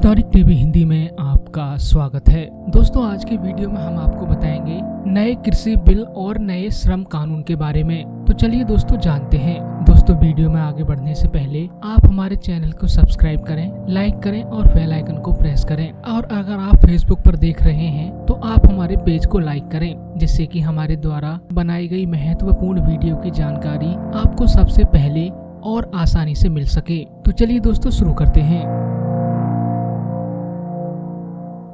Historic TV Hindi में आपका स्वागत है। दोस्तों, आज के वीडियो में हम आपको बताएंगे नए कृषि बिल और नए श्रम कानून के बारे में। तो चलिए दोस्तों जानते हैं। दोस्तों, वीडियो में आगे बढ़ने से पहले आप हमारे चैनल को सब्सक्राइब करें, लाइक करें और बेल आइकन को प्रेस करें। और अगर आप फेसबुक पर देख रहे हैं तो आप हमारे पेज को लाइक करें, जिससे कि हमारे द्वारा बनाई गई महत्वपूर्ण वीडियो की जानकारी आपको सबसे पहले और आसानी से मिल सके। तो चलिए दोस्तों शुरू करते हैं।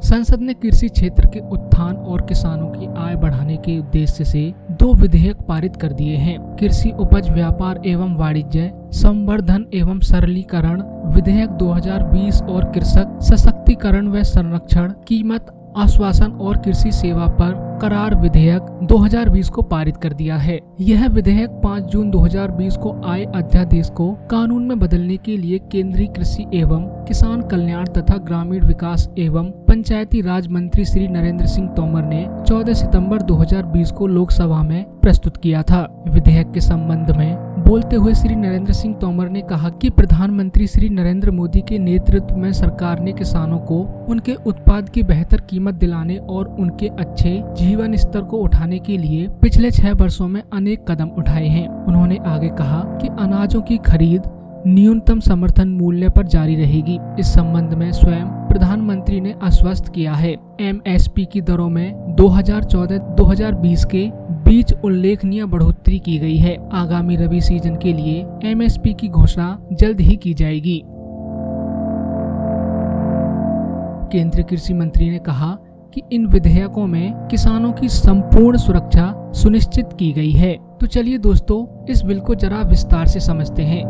संसद ने कृषि क्षेत्र के उत्थान और किसानों की आय बढ़ाने के उद्देश्य से 2 विधेयक पारित कर दिए हैं। कृषि उपज व्यापार एवं वाणिज्य संवर्धन एवं सरलीकरण विधेयक 2020 और कृषक सशक्तिकरण व संरक्षण कीमत आश्वासन और कृषि सेवा पर करार विधेयक 2020 को पारित कर दिया है। यह विधेयक 5 जून 2020 को आए अध्यादेश को कानून में बदलने के लिए केंद्रीय कृषि एवं किसान कल्याण तथा ग्रामीण विकास एवं पंचायती राज मंत्री श्री नरेंद्र सिंह तोमर ने 14 सितंबर 2020 को लोकसभा में प्रस्तुत किया था। विधेयक के संबंध में बोलते हुए श्री नरेंद्र सिंह तोमर ने कहा कि प्रधानमंत्री श्री नरेंद्र मोदी के नेतृत्व में सरकार ने किसानों को उनके उत्पाद की बेहतर कीमत दिलाने और उनके अच्छे जीवन स्तर को उठाने के लिए पिछले 6 वर्षों में अनेक कदम उठाए हैं। उन्होंने आगे कहा कि अनाजों की खरीद न्यूनतम समर्थन मूल्य पर जारी रहेगी। इस संबंध में स्वयं प्रधानमंत्री ने आश्वस्त किया है। एमएसपी की दरों में 2014-2020 के बीच उल्लेखनीय बढ़ोतरी की गई है। आगामी रबी सीजन के लिए एमएसपी की घोषणा जल्द ही की जाएगी। केंद्रीय कृषि मंत्री ने कहा कि इन विधेयकों में किसानों की संपूर्ण सुरक्षा सुनिश्चित की गई है। तो चलिए दोस्तों, इस बिल को जरा विस्तार से समझते हैं।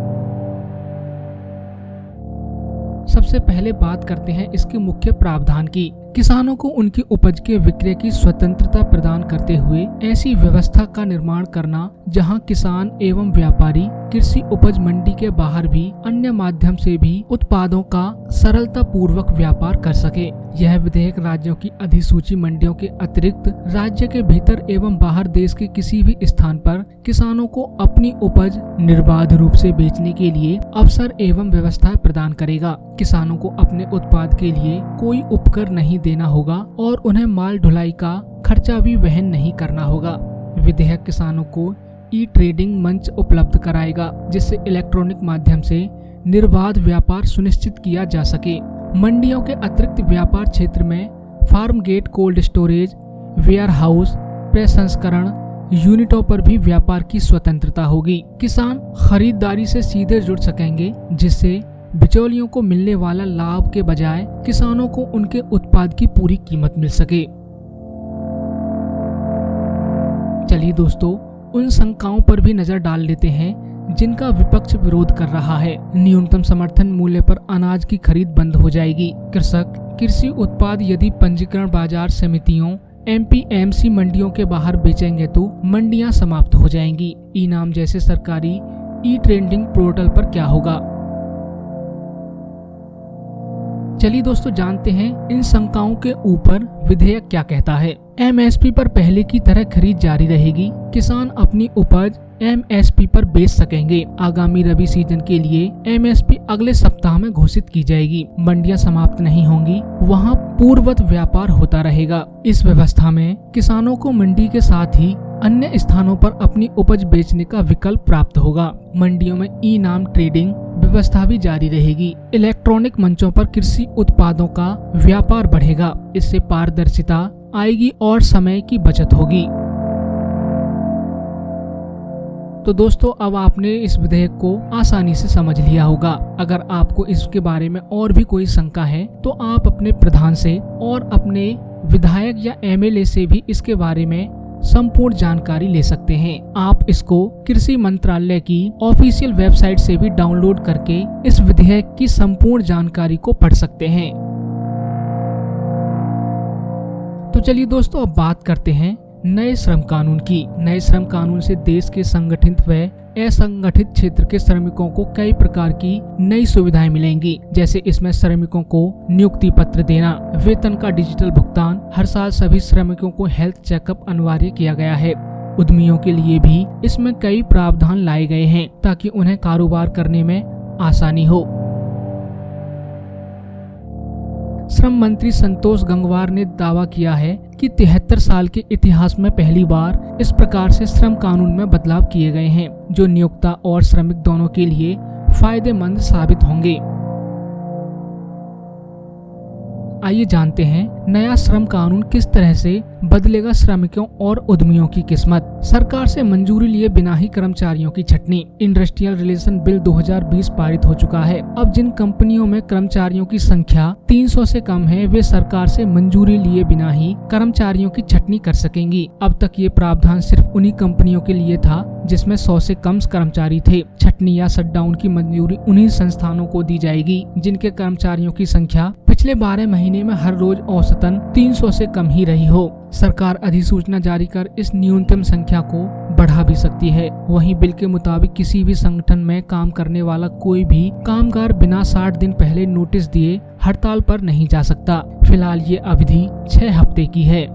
सबसे पहले बात करते हैं इसके मुख्य प्रावधान की। किसानों को उनकी उपज के विक्रय की स्वतंत्रता प्रदान करते हुए ऐसी व्यवस्था का निर्माण करना जहां किसान एवं व्यापारी कृषि उपज मंडी के बाहर भी अन्य माध्यम से भी उत्पादों का सरलता पूर्वक व्यापार कर सके। यह विधेयक राज्यों की अधिसूची मंडियों के अतिरिक्त राज्य के भीतर एवं बाहर देश के किसी भी स्थान पर किसानों को अपनी उपज निर्बाध रूप से बेचने के लिए अवसर एवं व्यवस्था प्रदान करेगा। किसानों को अपने उत्पाद के लिए कोई उपकर नहीं देना होगा और उन्हें माल ढुलाई का खर्चा भी वहन नहीं करना होगा। विधेयक किसानों को ई ट्रेडिंग मंच उपलब्ध कराएगा, जिससे इलेक्ट्रॉनिक माध्यम से निर्बाध व्यापार सुनिश्चित किया जा सके। मंडियों के अतिरिक्त व्यापार क्षेत्र में farm gate cold storage, warehouse, प्रसंस्करण यूनिटों पर भी व्यापार की स्वतंत्रता होगी। किसान खरीदारी से सीधे जुड़ सकेंगे, जिससे बिचौलियों को मिलने वाला लाभ के बजाय किसानों को उनके उत्पाद की पूरी कीमत मिल सके। चलिए दोस्तों, उन शंकाओं पर भी नजर डाल लेते हैं जिनका विपक्ष विरोध कर रहा है। न्यूनतम समर्थन मूल्य पर अनाज की खरीद बंद हो जाएगी। कृषक कृषि उत्पाद यदि पंजीकरण बाजार समितियों एमपीएमसी मंडियों के बाहर बेचेंगे तो मंडियां समाप्त हो जाएंगी। ई नाम जैसे सरकारी ई ट्रेडिंग पोर्टल पर क्या होगा? चलिए दोस्तों जानते हैं इन शंकाओं के ऊपर विधेयक क्या कहता है। एमएसपी पर पहले की तरह खरीद जारी रहेगी। किसान अपनी उपज एमएसपी पर बेच सकेंगे। आगामी रबी सीजन के लिए एमएसपी अगले सप्ताह में घोषित की जाएगी। मंडियां समाप्त नहीं होंगी, वहां पूर्ववत व्यापार होता रहेगा। इस व्यवस्था में किसानों को मंडी के साथ ही अन्य स्थानों पर अपनी उपज बेचने का विकल्प प्राप्त होगा। मंडियों में ई नाम ट्रेडिंग व्यवस्था भी जारी रहेगी। इलेक्ट्रॉनिक मंचों पर कृषि उत्पादों का व्यापार बढ़ेगा। इससे पारदर्शिता आएगी और समय की बचत होगी। तो दोस्तों, अब आपने इस विधेयक को आसानी से समझ लिया होगा। अगर आपको इसके बारे में और भी कोई शंका है तो आप अपने प्रधान से और अपने विधायक या एमएलए से भी इसके बारे में संपूर्ण जानकारी ले सकते हैं। आप इसको कृषि मंत्रालय की ऑफिशियल वेबसाइट से भी डाउनलोड करके इस विधेयक की संपूर्ण जानकारी को पढ़ सकते हैं। तो चलिए दोस्तों, अब बात करते हैं नए श्रम कानून की। नए श्रम कानून से देश के संगठित व असंगठित क्षेत्र के श्रमिकों को कई प्रकार की नई सुविधाएं मिलेंगी। जैसे इसमें श्रमिकों को नियुक्ति पत्र देना, वेतन का डिजिटल भुगतान, हर साल सभी श्रमिकों को हेल्थ चेकअप अनिवार्य किया गया है। उद्यमियों के लिए भी इसमें कई प्रावधान लाए गए हैं ताकि उन्हें कारोबार करने में आसानी हो। श्रम मंत्री संतोष गंगवार ने दावा किया है कि 73 साल के इतिहास में पहली बार इस प्रकार से श्रम कानून में बदलाव किए गए हैं, जो नियोक्ता और श्रमिक दोनों के लिए फायदेमंद साबित होंगे। आइए जानते हैं नया श्रम कानून किस तरह से बदलेगा श्रमिकों और उद्यमियों की किस्मत। सरकार से मंजूरी लिए बिना ही कर्मचारियों की छटनी। इंडस्ट्रियल रिलेशन बिल 2020 पारित हो चुका है। अब जिन कंपनियों में कर्मचारियों की संख्या 300 से कम है, वे सरकार से मंजूरी लिए बिना ही कर्मचारियों की छटनी कर सकेंगी। अब तक ये प्रावधान सिर्फ उन्हीं कंपनियों के लिए था जिसमें 100 से कम कर्मचारी थे। छटनी या शटडाउन की मंजूरी उन्हीं संस्थानों को दी जाएगी जिनके कर्मचारियों की संख्या पिछले 12 महीने में हर रोज औसतन 300 से कम ही रही हो। सरकार अधिसूचना जारी कर इस न्यूनतम संख्या को बढ़ा भी सकती है। वहीं बिल के मुताबिक किसी भी संगठन में काम करने वाला कोई भी कामगार बिना 60 दिन पहले नोटिस दिए हड़ताल पर नहीं जा सकता। फिलहाल ये अवधि 6 हफ्ते की है।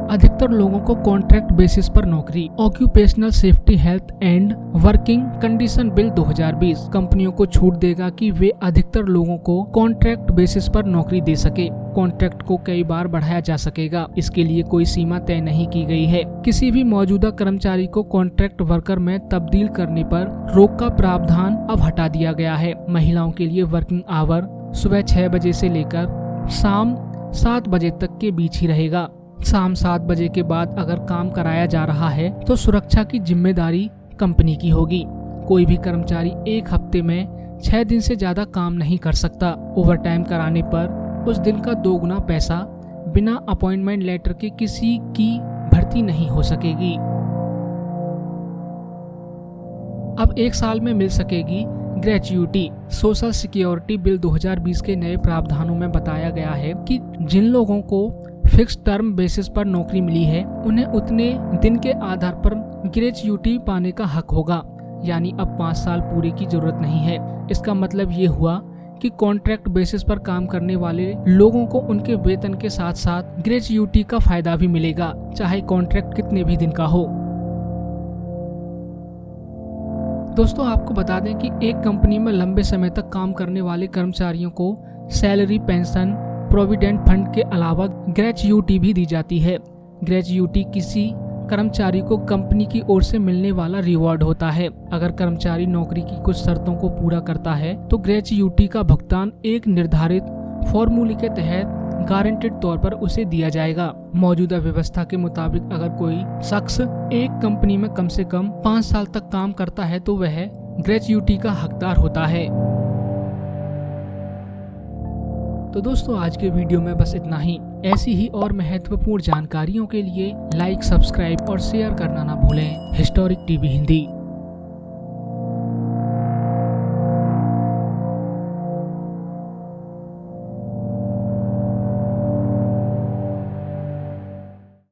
अधिकतर लोगों को कॉन्ट्रैक्ट बेसिस पर नौकरी। Occupational safety health and working condition bill 2020 कंपनियों को छूट देगा कि वे अधिकतर लोगों को कॉन्ट्रैक्ट बेसिस पर नौकरी दे सके। कॉन्ट्रैक्ट को कई बार बढ़ाया जा सकेगा। इसके लिए कोई सीमा तय नहीं की गई है। किसी भी मौजूदा कर्मचारी को कॉन्ट्रैक्ट वर्कर में तब्दील करने पर रोक का प्रावधान अब हटा दिया गया है। महिलाओं के लिए वर्किंग आवर सुबह 6 बजे से लेकर शाम 7 बजे तक के बीच ही रहेगा। शाम 7 बजे के बाद अगर काम कराया जा रहा है तो सुरक्षा की जिम्मेदारी कंपनी की होगी। कोई भी कर्मचारी एक हफ्ते में 6 दिन से ज्यादा काम नहीं कर सकता। ओवरटाइम कराने पर उस दिन का 2 गुना पैसा बिना अपॉइंटमेंट लेटर के किसी की भर्ती नहीं हो सकेगी। अब 1 साल में मिल सकेगी ग्रेच्युटी। सोशल सिक्योरिटी बिल 2020 के नए प्रावधानों में बताया गया है कि जिन लोगों को फिक्स टर्म बेसिस पर नौकरी मिली है उन्हें उतने दिन के आधार पर ग्रेच्युटी पाने का हक होगा। यानी अब 5 साल पूरे की जरूरत नहीं है। इसका मतलब ये हुआ कि कॉन्ट्रैक्ट बेसिस पर काम करने वाले लोगों को उनके वेतन के साथ साथ ग्रेच्युटी का फायदा भी मिलेगा, चाहे कॉन्ट्रैक्ट कितने भी दिन का हो। दोस्तों, आपको बता दें कि एक कंपनी में लंबे समय तक काम करने वाले कर्मचारियों को सैलरी, पेंशन, प्रोविडेंट फंड के अलावा ग्रेच्युटी भी दी जाती है। ग्रेच्युटी किसी कर्मचारी को कंपनी की ओर से मिलने वाला रिवॉर्ड होता है। अगर कर्मचारी नौकरी की कुछ शर्तों को पूरा करता है तो ग्रेच्युटी का भुगतान एक निर्धारित फॉर्मूले के तहत गारंटेड तौर पर उसे दिया जाएगा। मौजूदा व्यवस्था के मुताबिक अगर कोई शख्स एक कंपनी में कम से कम 5 साल तक काम करता है तो वह ग्रेच्युटी का हकदार होता है। तो दोस्तों, आज के वीडियो में बस इतना ही। ऐसी ही और महत्वपूर्ण जानकारियों के लिए लाइक, सब्सक्राइब और शेयर करना ना भूलें। Historic TV Hindi.